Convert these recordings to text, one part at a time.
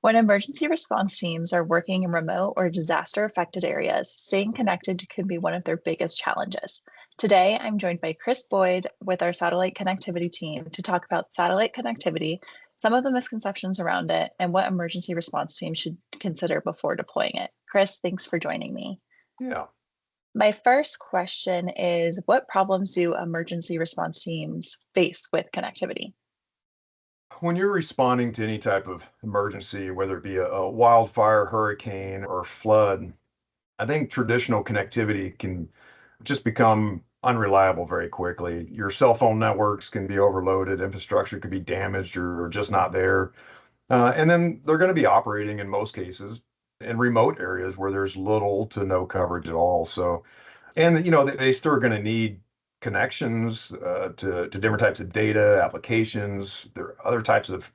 When emergency response teams are working in remote or disaster affected areas, staying connected can be one of their biggest challenges. Today, I'm joined by Chris Boyd with our satellite connectivity team to talk about satellite connectivity, some of the misconceptions around it, and what emergency response teams should consider before deploying it. Chris, thanks for joining me. Yeah. My first question is, what problems do emergency response teams face with connectivity? When you're responding to any type of emergency, whether it be a wildfire, hurricane, or flood, I think traditional connectivity can just become unreliable very quickly. Your cell phone networks can be overloaded, infrastructure could be damaged or just not there. And then they're going to be operating in most cases in remote areas where there's little to no coverage at all. So, and they still are going to need connections to different types of data, applications. There are other types of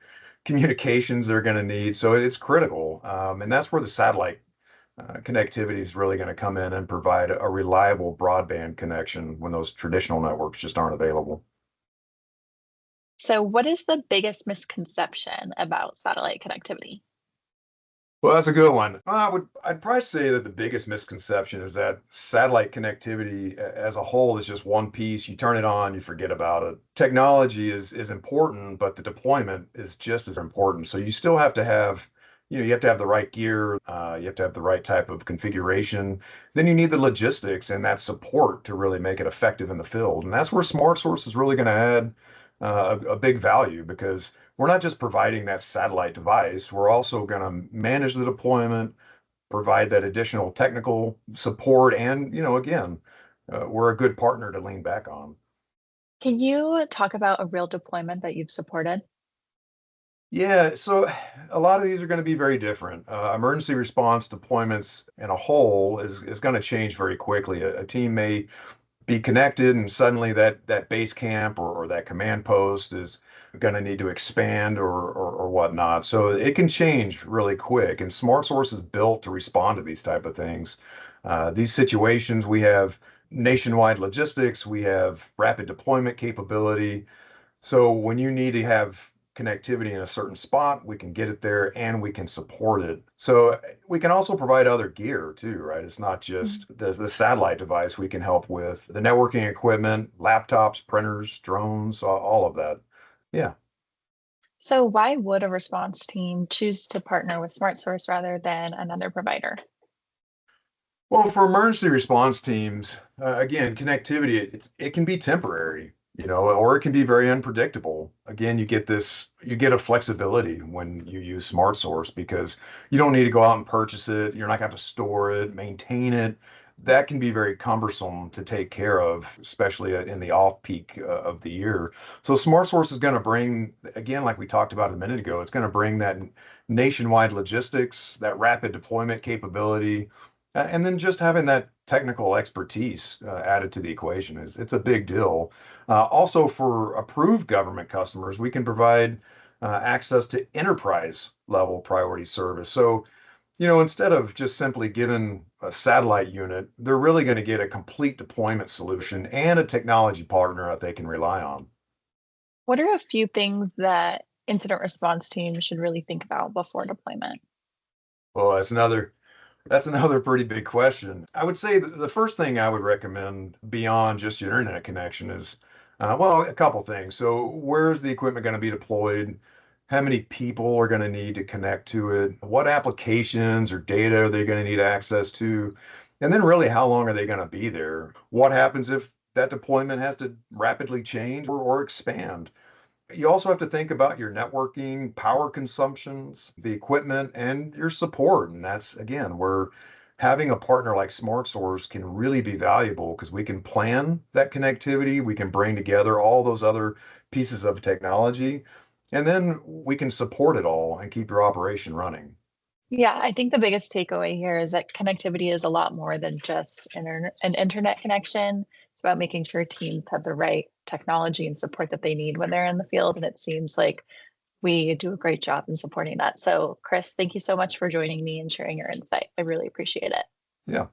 communications they're going to need. So it's critical, and that's where the satellite connectivity is really going to come in and provide a reliable broadband connection when those traditional networks just aren't available. So, what is the biggest misconception about satellite connectivity? Well, that's a good one. I'd probably say that the biggest misconception is that satellite connectivity as a whole is just one piece. You turn it on, you forget about it. Technology is important, but the deployment is just as important. So you still have to have, you have to have the right gear, you have to have the right type of configuration. Then you need the logistics and that support to really make it effective in the field. And that's where SmartSource is really going to add a big value because we're not just providing that satellite device, we're also going to manage the deployment, provide that additional technical support, and, again, we're a good partner to lean back on. Can you talk about a real deployment that you've supported? Yeah, so a lot of these are going to be very different. Emergency response deployments in a whole is going to change very quickly. A team may be connected and suddenly that base camp or that command post is going to need to expand or whatnot. So it can change really quick, and SmartSource is built to respond to these type of things. These situations, we have nationwide logistics, we have rapid deployment capability. So when you need to have connectivity in a certain spot, we can get it there and we can support it. So we can also provide other gear too, right? It's not Mhm. just the satellite device. We can help with the networking equipment, laptops, printers, drones, all of that. Yeah. So, why would a response team choose to partner with SmartSource rather than another provider? Well, for emergency response teams, again, connectivity, it can be temporary, or it can be very unpredictable. Again, you get a flexibility when you use SmartSource because you don't need to go out and purchase it. You're not going to have to store it, maintain it. That can be very cumbersome to take care of, especially in the off peak of the year. So SmartSource is going to bring, again, like we talked about a minute ago, it's going to bring that nationwide logistics, that rapid deployment capability, and then just having that technical expertise added to the equation it's a big deal. Also, for approved government customers, we can provide access to enterprise level priority service. So, instead of just simply giving a satellite unit, they're really going to get a complete deployment solution and a technology partner that they can rely on. What are a few things that incident response teams should really think about before deployment? Well, that's another pretty big question. I would say that the first thing I would recommend beyond just your internet connection is, well, a couple things. So, where's the equipment going to be deployed? How many people are going to need to connect to it? What applications or data are they going to need access to? And then, really, how long are they going to be there? What happens if that deployment has to rapidly change or expand? You also have to think about your networking, power consumptions, the equipment, and your support. And that's, again, where having a partner like SmartSource can really be valuable because we can plan that connectivity, we can bring together all those other pieces of technology, and then we can support it all and keep your operation running. Yeah, I think the biggest takeaway here is that connectivity is a lot more than just an internet connection. It's about making sure teams have the right technology and support that they need when they're in the field. And it seems like we do a great job in supporting that. So, Chris, thank you so much for joining me and sharing your insight. I really appreciate it. Yeah.